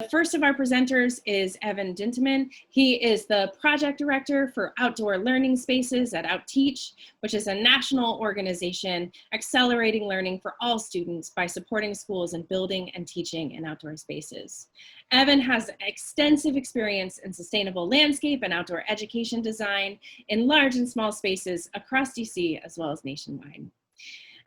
first of our presenters is Evan Dintaman. He is the project director for outdoor learning spaces at Outteach, which is a national organization accelerating learning for all students by supporting schools in building and teaching in outdoor spaces. Evan has extensive experience in sustainable landscape and outdoor education design in large and small spaces across DC as well as nationwide.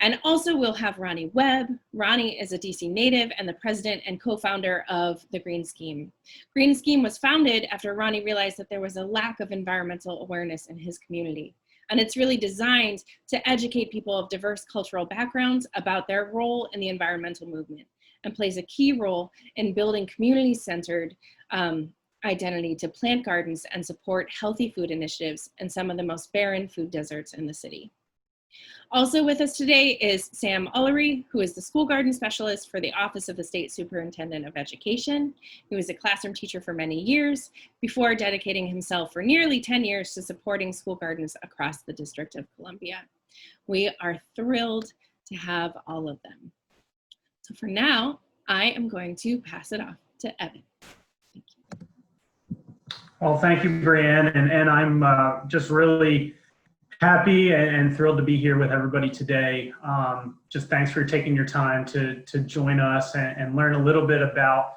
And also we'll have Ronnie Webb. Ronnie is a DC native and the president and co-founder of the Green Scheme. Green Scheme was founded after Ronnie realized that there was a lack of environmental awareness in his community. And it's really designed to educate people of diverse cultural backgrounds about their role in the environmental movement, and plays a key role in building community-centered identity to plant gardens and support healthy food initiatives in some of the most barren food deserts in the city. Also with us today is Sam Ullery, who is the school garden specialist for the Office of the State Superintendent of Education. He was a classroom teacher for many years before dedicating himself for nearly 10 years to supporting school gardens across the District of Columbia. We are thrilled to have all of them. So for now, I am going to pass it off to Evan. Thank you. Well, thank you, Brianne, and I'm just really happy and thrilled to be here with everybody today. Just thanks for taking your time to join us and learn a little bit about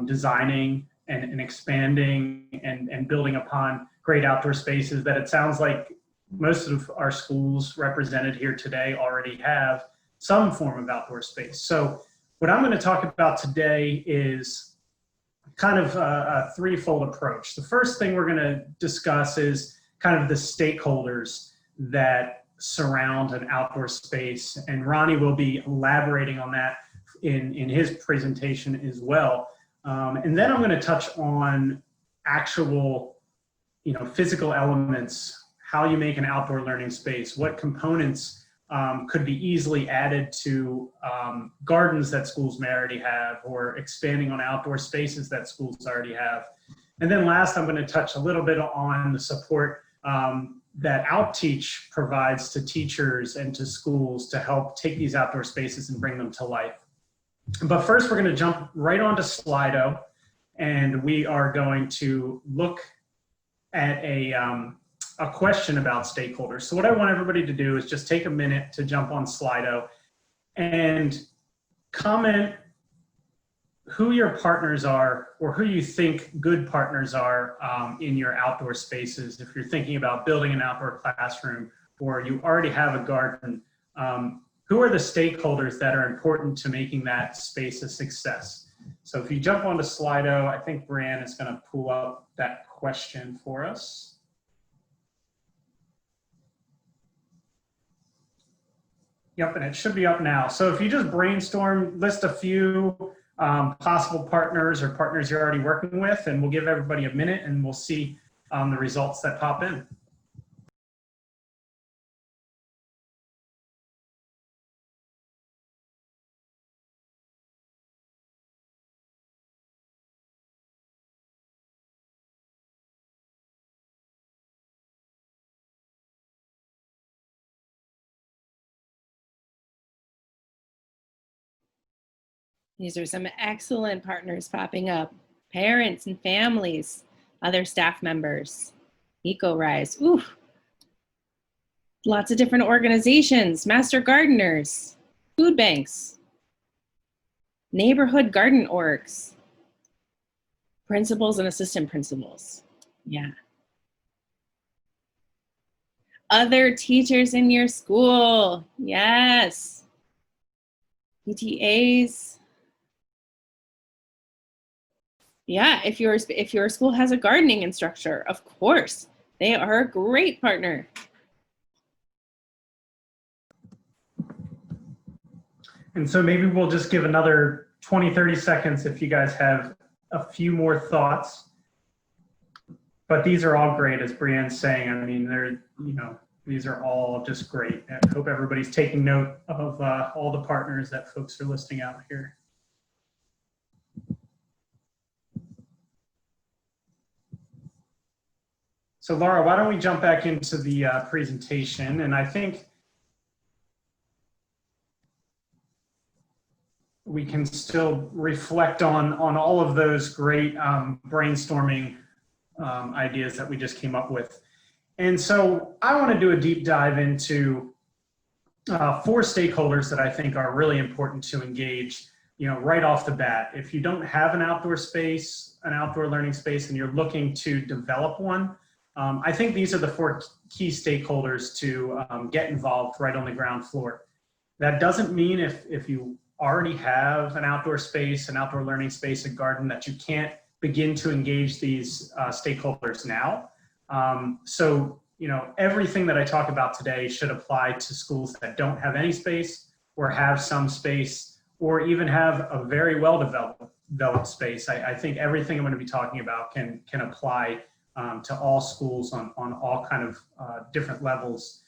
designing and expanding and building upon great outdoor spaces that it sounds like most of our schools represented here today already have some form of outdoor space. So what I'm going to talk about today is kind of a threefold approach. The first thing we're going to discuss is kind of the stakeholders that surround an outdoor space, and Ronnie will be elaborating on that in his presentation as well. And then I'm going to touch on actual, physical elements, how you make an outdoor learning space, what components could be easily added to gardens that schools may already have, or expanding on outdoor spaces that schools already have. And then last, I'm going to touch a little bit on the support that Outteach provides to teachers and to schools to help take these outdoor spaces and bring them to life. But first, we're going to jump right onto Slido, and we are going to look at a question about stakeholders. So what I want everybody to do is just take a minute to jump on Slido and comment who your partners are, or who you think good partners are in your outdoor spaces. If you're thinking about building an outdoor classroom, or you already have a garden, who are the stakeholders that are important to making that space a success? So if you jump onto Slido, I think Brianne is going to pull up that question for us. Yep, and it should be up now. So if you just brainstorm, list a few possible partners or partners you're already working with, and we'll give everybody a minute and we'll see the results that pop in. These are some excellent partners popping up. Parents and families, other staff members, EcoRise, ooh. Lots of different organizations, master gardeners, food banks, neighborhood garden orgs, principals and assistant principals, yeah. Other teachers in your school, yes. PTAs. Yeah, if your school has a gardening instructor, of course, they are a great partner. And so maybe we'll just give another 20, 30 seconds if you guys have a few more thoughts. But these are all great, as Brianne's saying. I mean, these are all just great. I hope everybody's taking note of all the partners that folks are listing out here. So Laura, why don't we jump back into the presentation? And I think we can still reflect on all of those great brainstorming ideas that we just came up with. And so I want to do a deep dive into 4 stakeholders that I think are really important to engage, right off the bat. If you don't have an outdoor space, an outdoor learning space, and you're looking to develop one, I think these are the 4 key stakeholders to get involved right on the ground floor. That doesn't mean if you already have an outdoor space, an outdoor learning space, a garden, that you can't begin to engage these stakeholders now. So, everything that I talk about today should apply to schools that don't have any space or have some space or even have a very well developed space. I think everything I'm going to be talking about can apply to all schools on all kind of different levels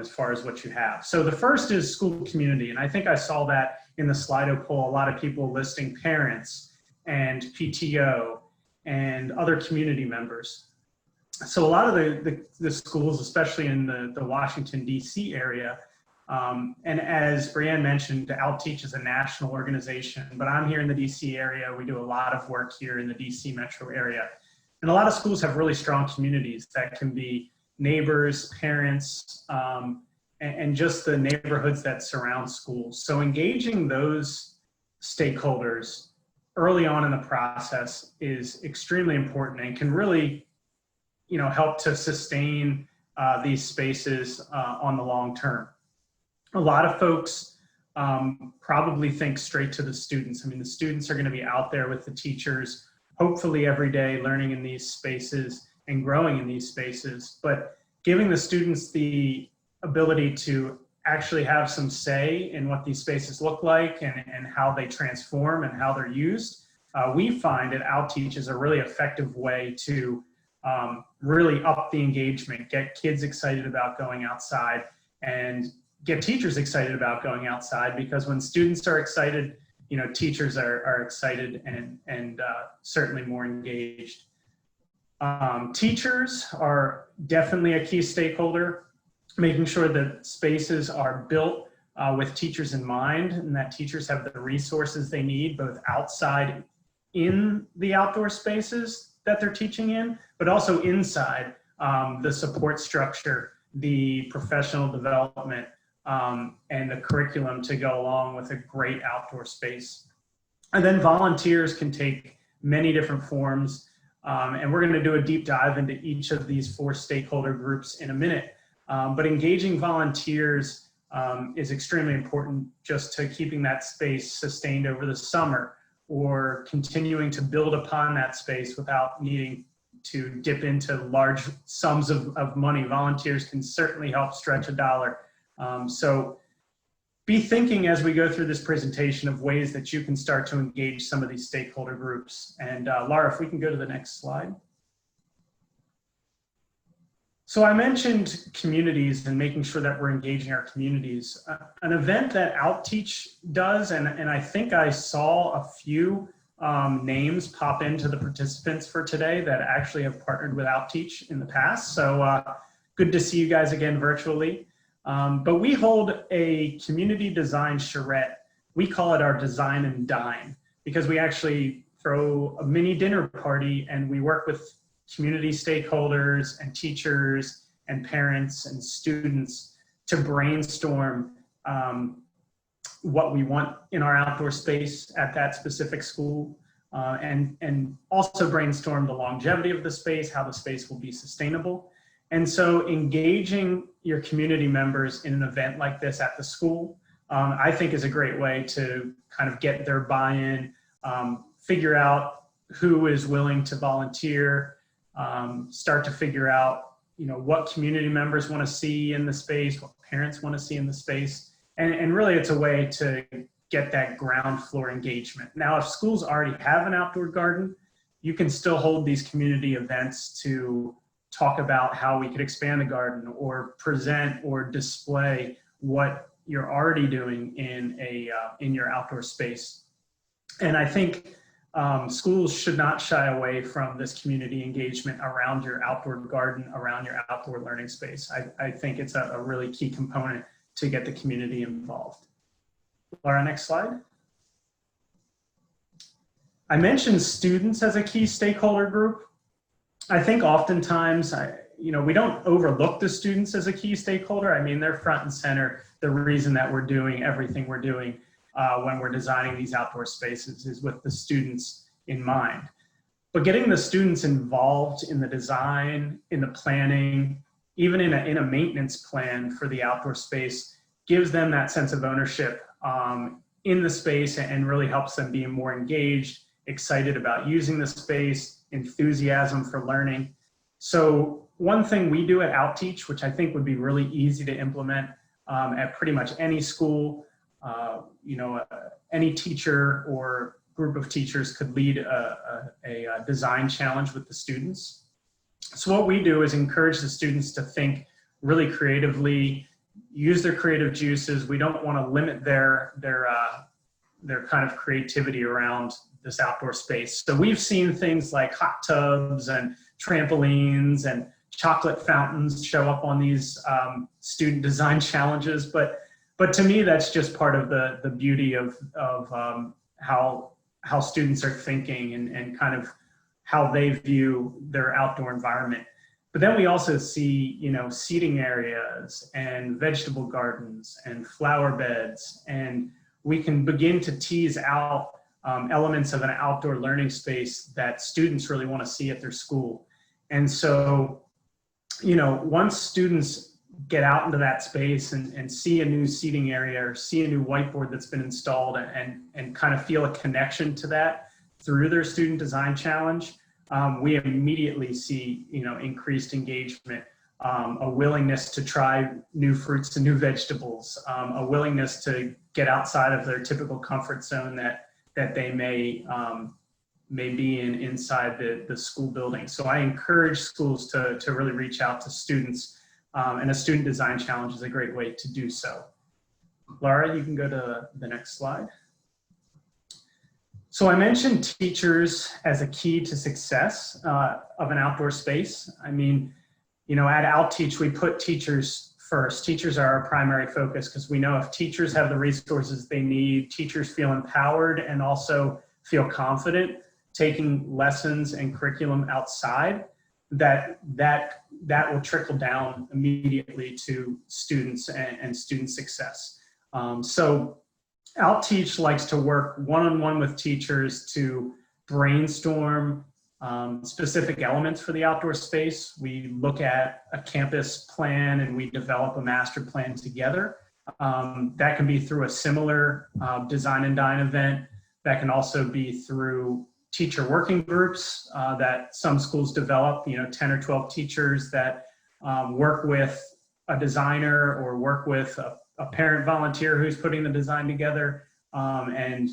as far as what you have. So the first is school community. And I think I saw that in the Slido poll, a lot of people listing parents and PTO and other community members. So a lot of the schools, especially in the Washington, D.C. area, and as Brianne mentioned, Outteach is a national organization, but I'm here in the D.C. area. We do a lot of work here in the D.C. metro area. And a lot of schools have really strong communities that can be neighbors, parents, and just the neighborhoods that surround schools. So engaging those stakeholders early on in the process is extremely important and can really, help to sustain these spaces on the long term. A lot of folks probably think straight to the students. I mean, the students are going to be out there with the teachers, hopefully every day, learning in these spaces and growing in these spaces, but giving the students the ability to actually have some say in what these spaces look like and how they transform and how they're used. We find at Outteach is a really effective way to really up the engagement, get kids excited about going outside, and get teachers excited about going outside, because when students are excited, teachers are excited and certainly more engaged. Teachers are definitely a key stakeholder, making sure that spaces are built with teachers in mind and that teachers have the resources they need, both outside in the outdoor spaces that they're teaching in, but also inside the support structure, the professional development, and the curriculum to go along with a great outdoor space. And then volunteers can take many different forms. And we're going to do a deep dive into each of these 4 stakeholder groups in a minute. But engaging volunteers is extremely important just to keeping that space sustained over the summer, or continuing to build upon that space without needing to dip into large sums of money. Volunteers can certainly help stretch a dollar. So be thinking as we go through this presentation of ways that you can start to engage some of these stakeholder groups. And Laura, if we can go to the next slide. So I mentioned communities and making sure that we're engaging our communities. An event that Outteach does, and I think I saw a few names pop into the participants for today that actually have partnered with Outteach in the past. So good to see you guys again virtually. But we hold a community design charrette. We call it our Design and Dine, because we actually throw a mini dinner party and we work with community stakeholders and teachers and parents and students to brainstorm what we want in our outdoor space at that specific school, and also brainstorm the longevity of the space, how the space will be sustainable. And so engaging your community members in an event like this at the school, I think is a great way to kind of get their buy-in, figure out who is willing to volunteer, start to figure out, what community members want to see in the space, what parents want to see in the space. And really it's a way to get that ground floor engagement. Now, if schools already have an outdoor garden, you can still hold these community events to talk about how we could expand the garden or present or display what you're already doing in your outdoor space. And I think schools should not shy away from this community engagement around your outdoor garden, around your outdoor learning space. I think it's a really key component to get the community involved. Laura, next slide. I mentioned students as a key stakeholder group. I think oftentimes, we don't overlook the students as a key stakeholder. I mean, they're front and center. The reason that we're doing everything we're doing when we're designing these outdoor spaces is with the students in mind. But getting the students involved in the design, in the planning, even in a maintenance plan for the outdoor space gives them that sense of ownership in the space and really helps them be more engaged, excited about using the space, enthusiasm for learning. So one thing we do at Outteach, which I think would be really easy to implement at pretty much any school, any teacher or group of teachers could lead a design challenge with the students. So what we do is encourage the students to think really creatively, use their creative juices. We don't want to limit their kind of creativity around this outdoor space. So we've seen things like hot tubs and trampolines and chocolate fountains show up on these student design challenges. But to me, that's just part of the beauty of how students are thinking and kind of how they view their outdoor environment. But then we also see, seating areas and vegetable gardens and flower beds, and we can begin to tease out elements of an outdoor learning space that students really want to see at their school. And so, once students get out into that space and see a new seating area or see a new whiteboard that's been installed and kind of feel a connection to that through their student design challenge, we immediately see, increased engagement, a willingness to try new fruits and new vegetables, a willingness to get outside of their typical comfort zone that they may be inside the school building. So I encourage schools to really reach out to students, and a student design challenge is a great way to do so. Laura, you can go to the next slide. So I mentioned teachers as a key to success of an outdoor space. I mean, at Outteach, we put teachers first. Teachers are our primary focus because we know if teachers have the resources they need, teachers feel empowered and also feel confident taking lessons and curriculum outside, that will trickle down immediately to students and student success. So Outteach likes to work one-on-one with teachers to brainstorm specific elements for the outdoor space. We look at a campus plan and we develop a master plan together. That can be through a similar design and dine event. That can also be through teacher working groups that some schools develop, 10 or 12 teachers that work with a designer or work with a parent volunteer who's putting the design together and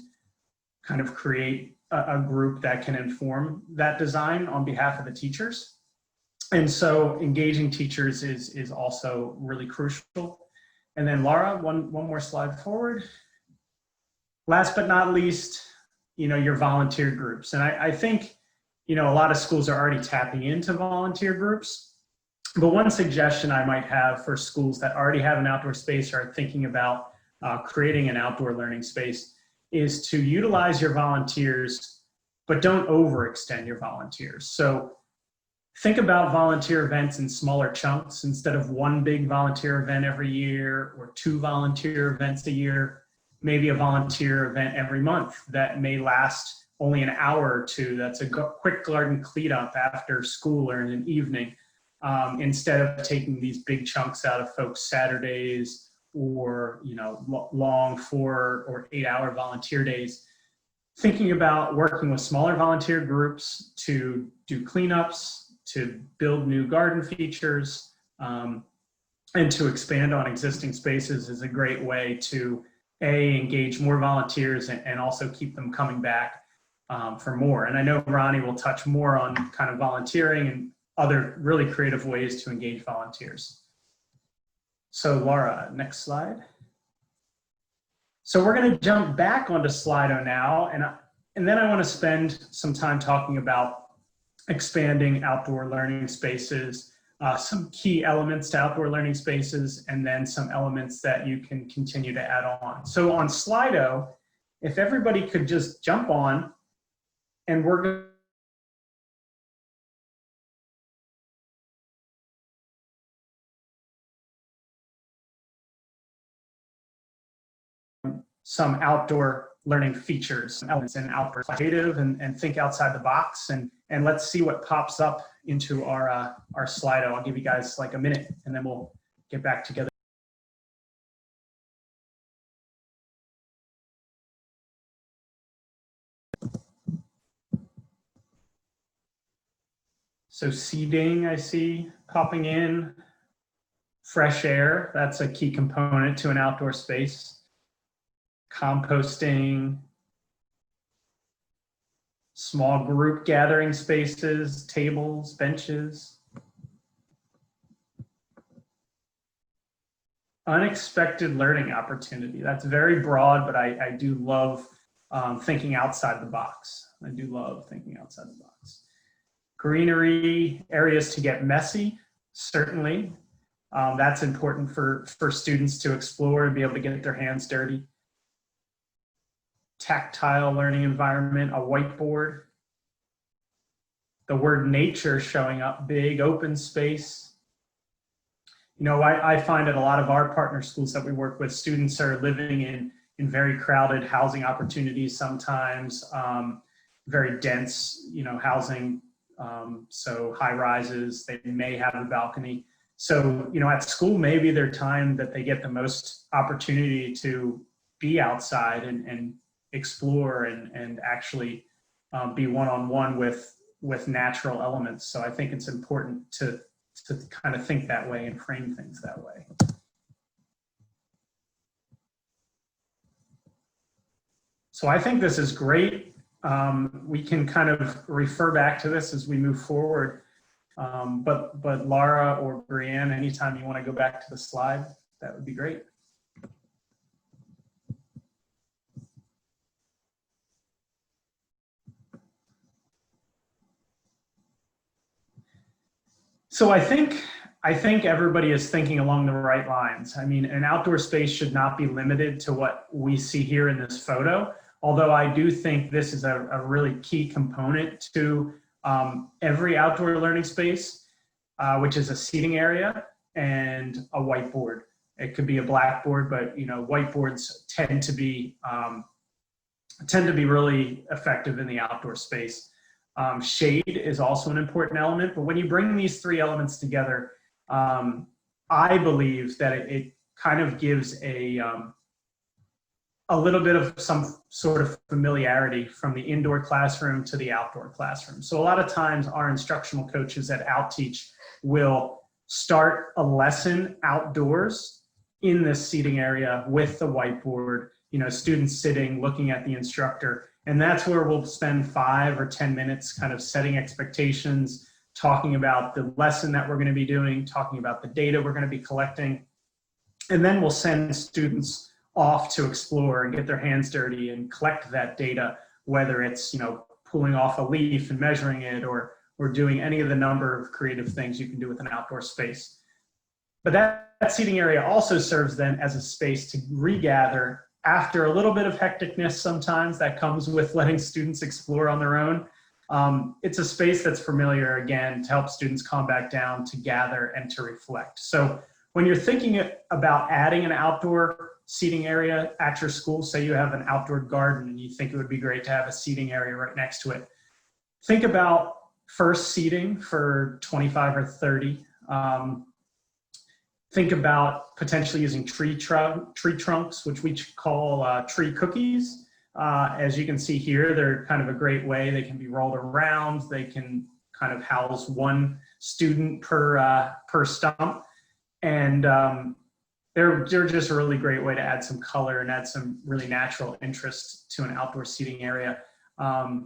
kind of create a group that can inform that design on behalf of the teachers. And so engaging teachers is also really crucial. And then Laura, one more slide forward. Last but not least, your volunteer groups. And I think, a lot of schools are already tapping into volunteer groups. But one suggestion I might have for schools that already have an outdoor space or are thinking about creating an outdoor learning space is to utilize your volunteers, but don't overextend your volunteers. So think about volunteer events in smaller chunks instead of one big volunteer event every year or 2 volunteer events a year, maybe a volunteer event every month that may last only an hour or 2. That's a quick garden cleanup after school or in an evening. Instead of taking these big chunks out of folks' Saturdays or long 4 or 8 hour volunteer days, thinking about working with smaller volunteer groups to do cleanups, to build new garden features, and to expand on existing spaces is a great way to engage more volunteers and also keep them coming back for more. And I know Ronnie will touch more on kind of volunteering and other really creative ways to engage volunteers. So Laura, next slide. So we're going to jump back onto Slido now, and then I want to spend some time talking about expanding outdoor learning spaces, some key elements to outdoor learning spaces, and then some elements that you can continue to add on. So on Slido, if everybody could just jump on And we're going some outdoor learning features, elements, and outdoor creative and think outside the box. And let's see what pops up into our Slido. I'll give you guys like a minute and then we'll get back together. So seating, I see popping in. Fresh air, that's a key component to an outdoor space. Composting, small group gathering spaces, tables, benches. Unexpected learning opportunity. That's very broad, but I do love thinking outside the box. I do love thinking outside the box. Greenery, areas to get messy, certainly. That's important for students to explore and be able to get their hands dirty. Tactile learning environment, a whiteboard. The word nature showing up big, open space. You know, I find at a lot of our partner schools that we work with, students are living in very crowded housing opportunities sometimes, very dense, you know, housing. So high rises, they may have a balcony. So, you know, at school, maybe their time that they get the most opportunity to be outside and explore and actually be one-on-one with natural elements. So I think it's important to kind of think that way and frame things that way. So I think this is great. We can kind of refer back to this as we move forward. But Laura or Brianne, anytime you want to go back to the slide, that would be great. So I think everybody is thinking along the right lines. I mean, an outdoor space should not be limited to what we see here in this photo, although I do think this is a really key component to every outdoor learning space, which is a seating area and a whiteboard. It could be a blackboard, but you know, whiteboards tend to be really effective in the outdoor space. Shade is also an important element, but when you bring these three elements together, I believe that it kind of gives a little bit of some sort of familiarity from the indoor classroom to the outdoor classroom. So a lot of times our instructional coaches at OutTeach will start a lesson outdoors in this seating area with the whiteboard, you know, students sitting, looking at the instructor. And that's where we'll spend 5 or 10 minutes kind of setting expectations, talking about the lesson that we're going to be doing, talking about the data we're going to be collecting. And then we'll send students off to explore and get their hands dirty and collect that data, whether it's, you know, pulling off a leaf and measuring it or doing any of the number of creative things you can do with an outdoor space. But that seating area also serves then as a space to regather after a little bit of hecticness sometimes that comes with letting students explore on their own. It's a space that's familiar, again, to help students calm back down, to gather and to reflect. So when you're thinking about adding an outdoor seating area at your school, say you have an outdoor garden and you think it would be great to have a seating area right next to it, think about first seating for 25 or 30. Think about potentially using tree trunks, which we call tree cookies. As you can see here, they're kind of a great way. They can be rolled around. They can kind of house one student per stump. And they're just a really great way to add some color and add some really natural interest to an outdoor seating area. A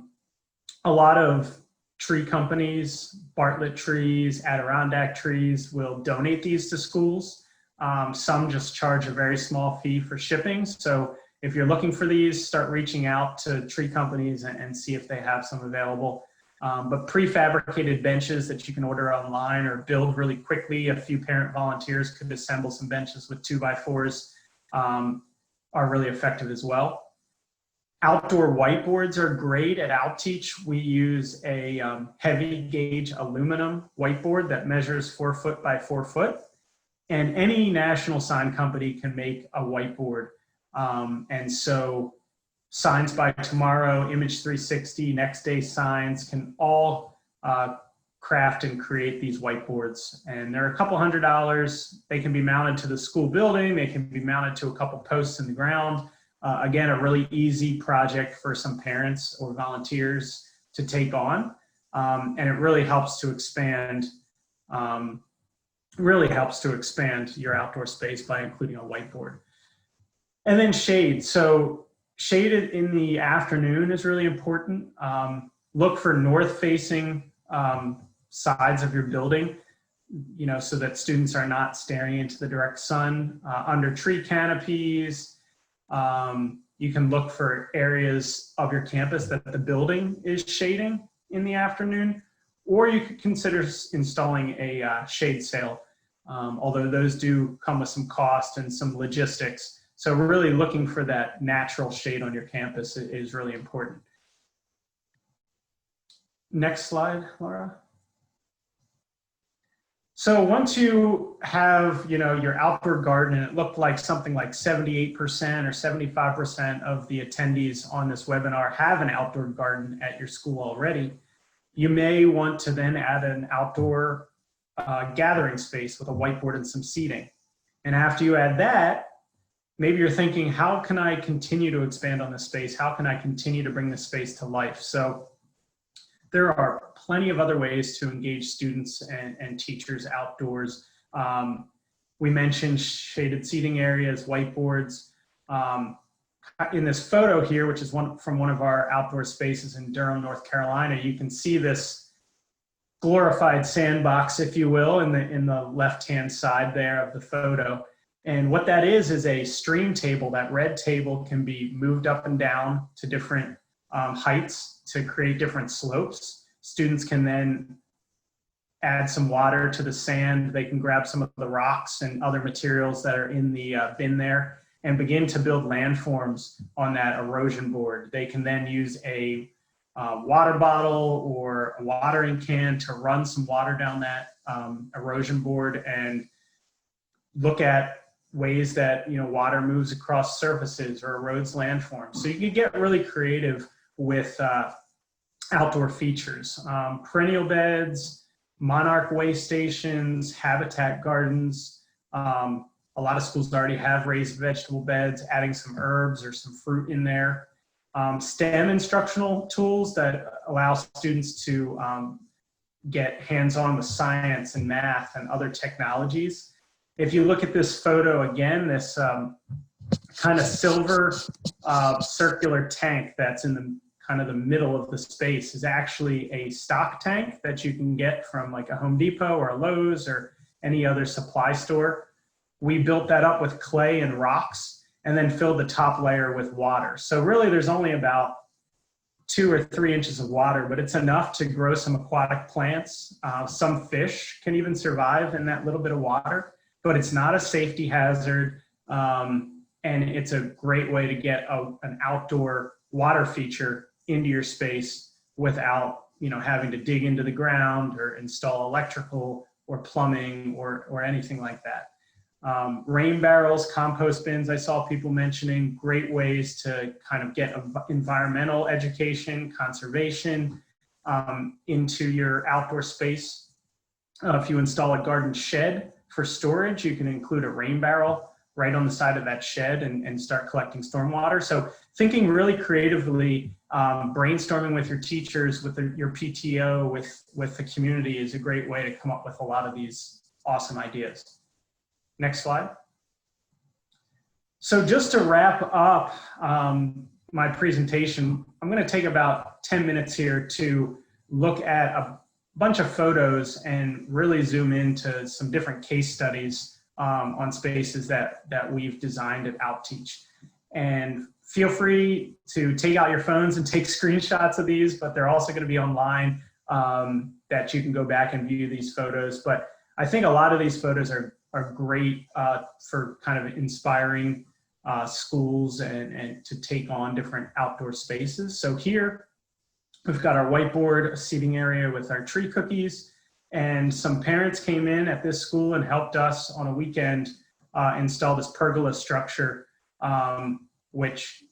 lot of tree companies, Bartlett trees, Adirondack trees will donate these to schools. Some just charge a very small fee for shipping. So if you're looking for these, start reaching out to tree companies and see if they have some available. But prefabricated benches that you can order online or build really quickly, a few parent volunteers could assemble some benches with 2x4s, are really effective as well. Outdoor whiteboards are great. At Outteach, we use a heavy gauge aluminum whiteboard that measures 4 foot by 4 foot. And any national sign company can make a whiteboard. And so Signs by Tomorrow, Image 360, Next Day Signs can all craft and create these whiteboards. And they're a couple $100. They can be mounted to the school building. They can be mounted to a couple posts in the ground. Again, a really easy project for some parents or volunteers to take on. And it really helps to expand your outdoor space by including a whiteboard. And then shade. So shade in the afternoon is really important. Look for north-facing sides of your building, so that students are not staring into the direct sun. Under tree canopies, you can look for areas of your campus that the building is shading in the afternoon, or you could consider installing a shade sail, although those do come with some cost and some logistics. So really looking for that natural shade on your campus is really important. Next slide, Laura. So once you have, your outdoor garden, and it looked like something like 78% or 75% of the attendees on this webinar have an outdoor garden at your school already, you may want to then add an outdoor gathering space with a whiteboard and some seating. And after you add that, maybe you're thinking, how can I continue to expand on this space? How can I continue to bring this space to life? So there are plenty of other ways to engage students and teachers outdoors. We mentioned shaded seating areas, whiteboards. In this photo here, which is from one of our outdoor spaces in Durham, North Carolina, you can see this glorified sandbox, if you will, in the left-hand side there of the photo. And what that is a stream table. That red table can be moved up and down to different heights to create different slopes. Students can then add some water to the sand. They can grab some of the rocks and other materials that are in the bin there and begin to build landforms on that erosion board. They can then use a water bottle or a watering can to run some water down that erosion board and look at ways that water moves across surfaces or erodes landforms. So you can get really creative with outdoor features. Perennial beds, monarch way stations, habitat gardens. A lot of schools already have raised vegetable beds, adding some herbs or some fruit in there. STEM instructional tools that allow students to get hands-on with science and math and other technologies. If you look at this photo again, this kind of silver circular tank that's in the kind of the middle of the space is actually a stock tank that you can get from like a Home Depot or a Lowe's or any other supply store. We built that up with clay and rocks and then filled the top layer with water. So really there's only about 2 or 3 inches of water, but it's enough to grow some aquatic plants. Some fish can even survive in that little bit of water, but it's not a safety hazard. And it's a great way to get an outdoor water feature into your space without having to dig into the ground or install electrical or plumbing or anything like that. Rain barrels, compost bins, I saw people mentioning, great ways to kind of get environmental education, conservation into your outdoor space. If you install a garden shed for storage, you can include a rain barrel right on the side of that shed and start collecting stormwater. So thinking really creatively, brainstorming with your teachers, with your PTO, with the community is a great way to come up with a lot of these awesome ideas. Next slide. So just to wrap up my presentation, I'm going to take about 10 minutes here to look at a bunch of photos and really zoom into some different case studies on spaces that we've designed at Outteach. And feel free to take out your phones and take screenshots of these, but they're also going to be online that you can go back and view these photos. But I think a lot of these photos are great for kind of inspiring schools and to take on different outdoor spaces. So here we've got our whiteboard, a seating area with our tree cookies, and some parents came in at this school and helped us on a weekend install this pergola structure, which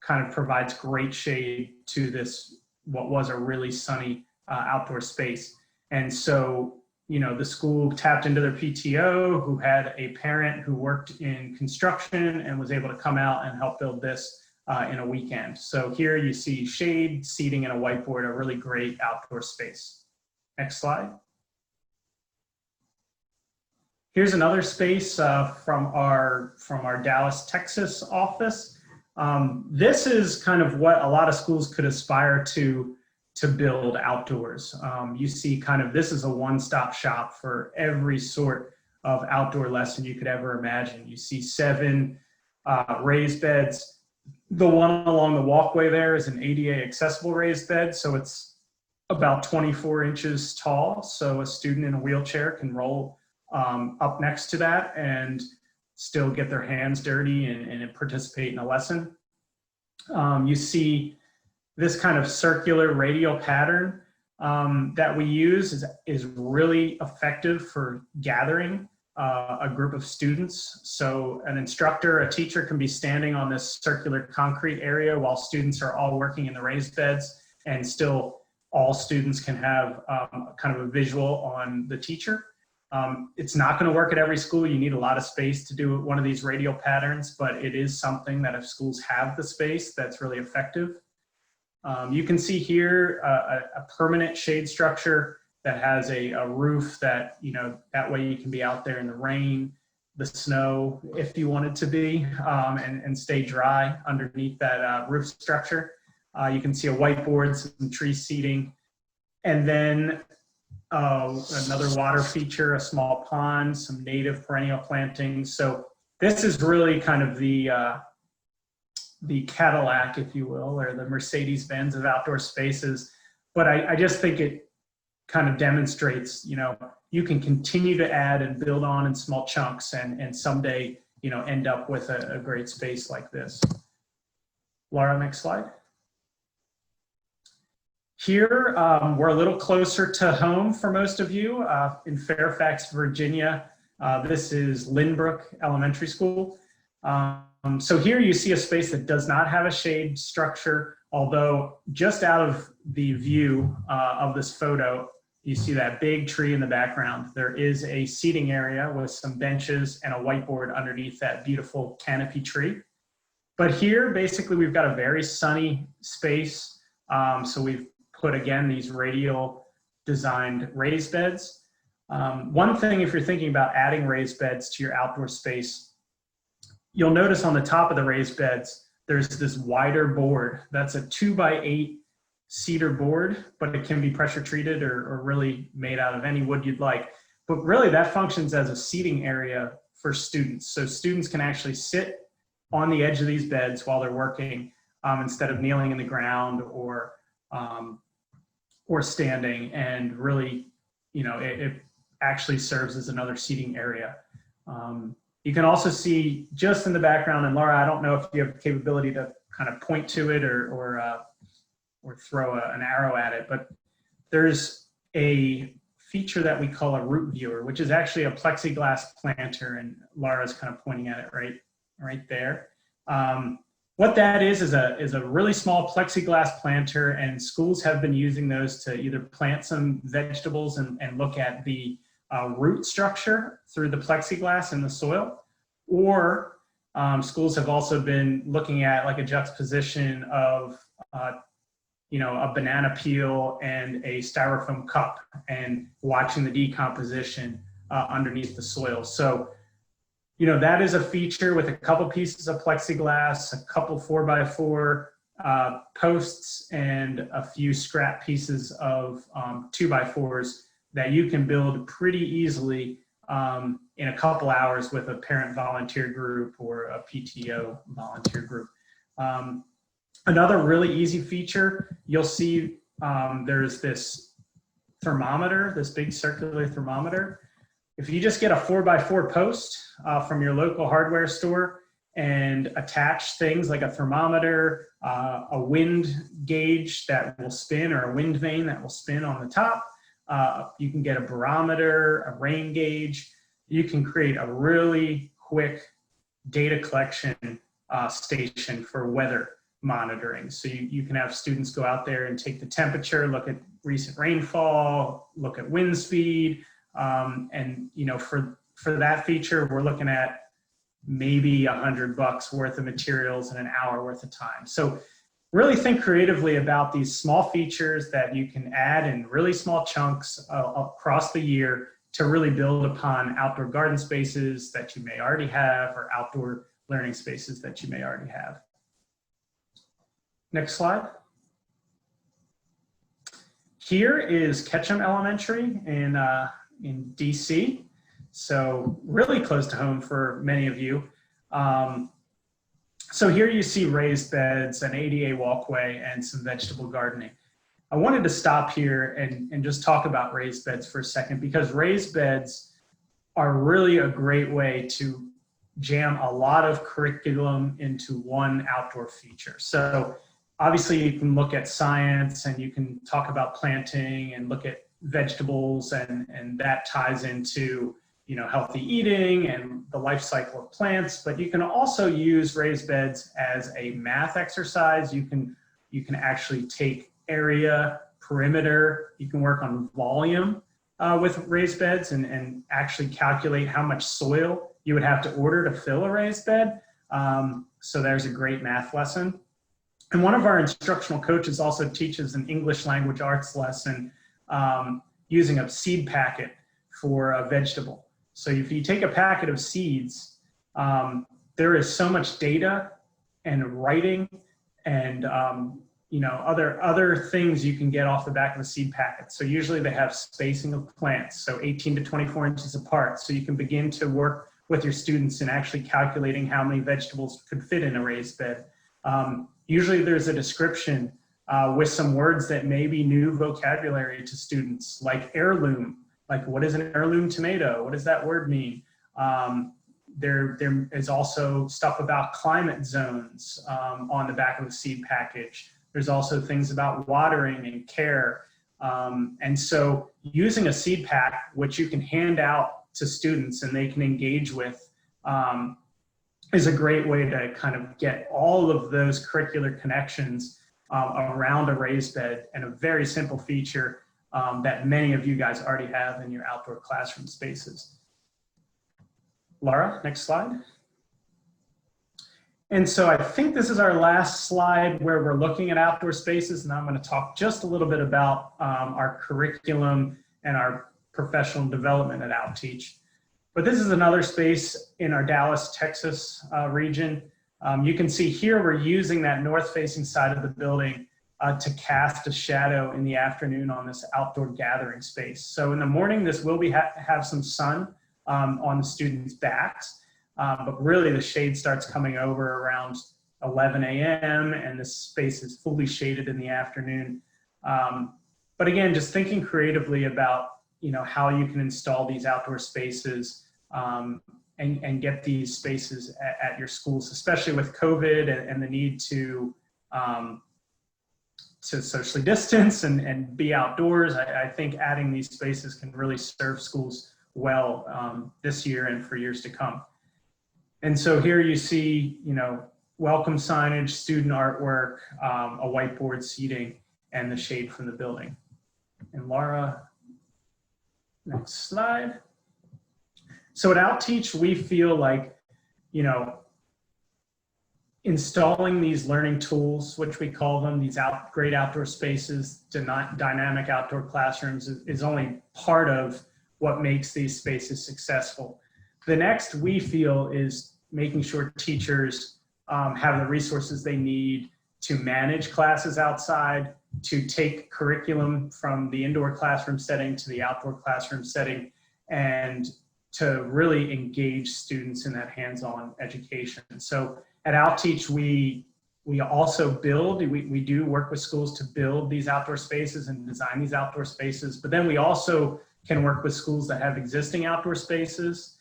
kind of provides great shade to this, what was a really sunny outdoor space. And so, you know, the school tapped into their PTO, who had a parent who worked in construction and was able to come out and help build this in a weekend. So here you see shade, seating, and a whiteboard, a really great outdoor space. Next slide. Here's another space from our Dallas, Texas office. This is kind of what a lot of schools could aspire to build outdoors. You see kind of, this is a one-stop shop for every sort of outdoor lesson you could ever imagine. You see 7 raised beds. The one along the walkway there is an ADA accessible raised bed, so it's about 24 inches tall, so a student in a wheelchair can roll up next to that and still get their hands dirty and participate in a lesson. You see this kind of circular radial pattern that we use is really effective for gathering a group of students. So an instructor, a teacher can be standing on this circular concrete area while students are all working in the raised beds, and still all students can have kind of a visual on the teacher. It's not going to work at every school. You need a lot of space to do one of these radial patterns, but it is something that if schools have the space, that's really effective. You can see here a permanent shade structure that has a roof that, you know, that way you can be out there in the rain, the snow, if you wanted to be, and stay dry underneath that roof structure. You can see a whiteboard, some tree seating, and then another water feature, a small pond, some native perennial plantings. So this is really kind of the Cadillac, if you will, or the Mercedes-Benz of outdoor spaces. But I just think it kind of demonstrates, you know, you can continue to add and build on in small chunks and someday, you know, end up with a great space like this. Laura, next slide. Here, we're a little closer to home for most of you in Fairfax, Virginia. This is Lynbrook Elementary School. So here you see a space that does not have a shade structure, although just out of the view of this photo, you see that big tree in the background. There is a seating area with some benches and a whiteboard underneath that beautiful canopy tree. But here, basically, we've got a very sunny space. So we've put, again, these radial designed raised beds. One thing, if you're thinking about adding raised beds to your outdoor space, you'll notice on the top of the raised beds, there's this wider board. That's a 2x8 cedar board, but it can be pressure treated or really made out of any wood you'd like. But really that functions as a seating area for students. So students can actually sit on the edge of these beds while they're working instead of kneeling in the ground or standing, and really, you know, it actually serves as another seating area. You can also see just in the background, and Laura, I don't know if you have the capability to kind of point to it or throw an arrow at it, but there's a feature that we call a root viewer, which is actually a plexiglass planter, and Laura's kind of pointing at it right there. What that is a really small plexiglass planter, and schools have been using those to either plant some vegetables and look at the root structure through the plexiglass in the soil, or schools have also been looking at like a juxtaposition of you know, a banana peel and a styrofoam cup and watching the decomposition underneath the soil. So, you know, that is a feature with a couple pieces of plexiglass, a couple 4x4 posts, and a few scrap pieces of 2x4s that you can build pretty easily in a couple hours with a parent volunteer group or a PTO volunteer group. Another really easy feature, you'll see there's this thermometer, this big circular thermometer. If you just get a 4x4 post from your local hardware store and attach things like a thermometer, a wind gauge that will spin, or a wind vane that will spin on the top. You can get a barometer, a rain gauge. You can create a really quick data collection station for weather monitoring. So you can have students go out there and take the temperature, look at recent rainfall, look at wind speed, and for that feature, we're looking at maybe $100 worth of materials in an hour worth of time. So really think creatively about these small features that you can add in really small chunks across the year to really build upon outdoor garden spaces that you may already have, or outdoor learning spaces that you may already have. Next slide. Here is Ketchum Elementary in DC. So really close to home for many of you. So here you see raised beds, an ADA walkway, and some vegetable gardening. I wanted to stop here and just talk about raised beds for a second, because raised beds are really a great way to jam a lot of curriculum into one outdoor feature. So obviously you can look at science, and you can talk about planting and look at vegetables, and that ties into healthy eating and the life cycle of plants. But you can also use raised beds as a math exercise. You can actually take area, perimeter. You can work on volume with raised beds, and actually calculate how much soil you would have to order to fill a raised bed. So there's a great math lesson. And one of our instructional coaches also teaches an English language arts lesson using a seed packet for a vegetable. So if you take a packet of seeds, there is so much data and writing and other things you can get off the back of a seed packet. So usually they have spacing of plants, so 18 to 24 inches apart. So you can begin to work with your students in actually calculating how many vegetables could fit in a raised bed. Usually there's a description with some words that may be new vocabulary to students, like heirloom. Like, what is an heirloom tomato? What does that word mean? There is also stuff about climate zones on the back of the seed package. There's also things about watering and care. And so using a seed pack, which you can hand out to students and they can engage with, is a great way to kind of get all of those curricular connections around a raised bed, and a very simple feature that many of you guys already have in your outdoor classroom spaces. Laura, next slide. And so I think this is our last slide where we're looking at outdoor spaces, and I'm going to talk just a little bit about our curriculum and our professional development at Outteach. But this is another space in our Dallas, Texas region. You can see here we're using that north-facing side of the building to cast a shadow in the afternoon on this outdoor gathering space. So in the morning, this will have some sun on the students' backs, but really the shade starts coming over around 11 a.m. and this space is fully shaded in the afternoon. But again, just thinking creatively about how you can install these outdoor spaces and get these spaces at your schools, especially with COVID and the need to socially distance and be outdoors. I think adding these spaces can really serve schools well this year and for years to come. And so here you see, welcome signage, student artwork, a whiteboard seating, and the shade from the building. And Laura, next slide. So at Outteach, we feel like, installing these learning tools, which we call them, these great outdoor spaces, dynamic outdoor classrooms, is only part of what makes these spaces successful. The next, we feel, is making sure teachers have the resources they need to manage classes outside, to take curriculum from the indoor classroom setting to the outdoor classroom setting, and to really engage students in that hands-on education. So at Outteach, we also build, we do work with schools to build these outdoor spaces and design these outdoor spaces, but then we also can work with schools that have existing outdoor spaces,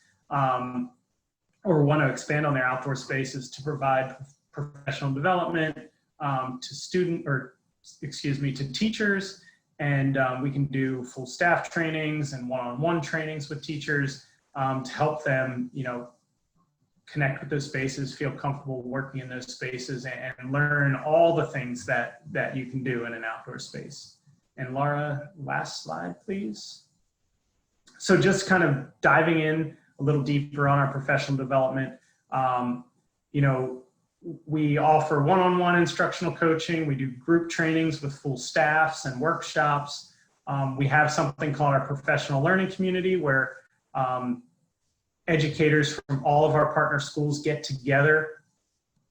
or want to expand on their outdoor spaces to provide professional development to teachers. And we can do full staff trainings and one-on-one trainings with teachers to help them, connect with those spaces, feel comfortable working in those spaces, and learn all the things that you can do in an outdoor space. And Laura, last slide, please. So just kind of diving in a little deeper on our professional development, we offer one-on-one instructional coaching. We do group trainings with full staffs and workshops. We have something called our professional learning community, where educators from all of our partner schools get together.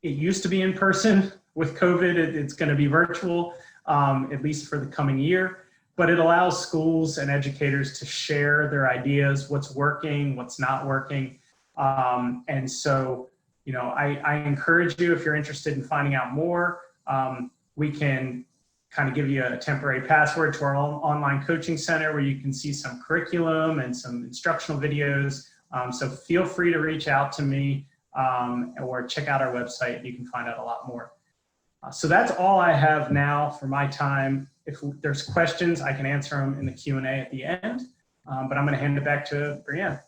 It used to be in person. With COVID, it's going to be virtual, at least for the coming year. But it allows schools and educators to share their ideas, what's working, what's not working. And so, I encourage you, if you're interested in finding out more, we can kind of give you a temporary password to our online coaching center where you can see some curriculum and some instructional videos. So feel free to reach out to me or check out our website. You can find out a lot more. So that's all I have now for my time. If there's questions, I can answer them in the Q&A at the end, but I'm going to hand it back to Brianne.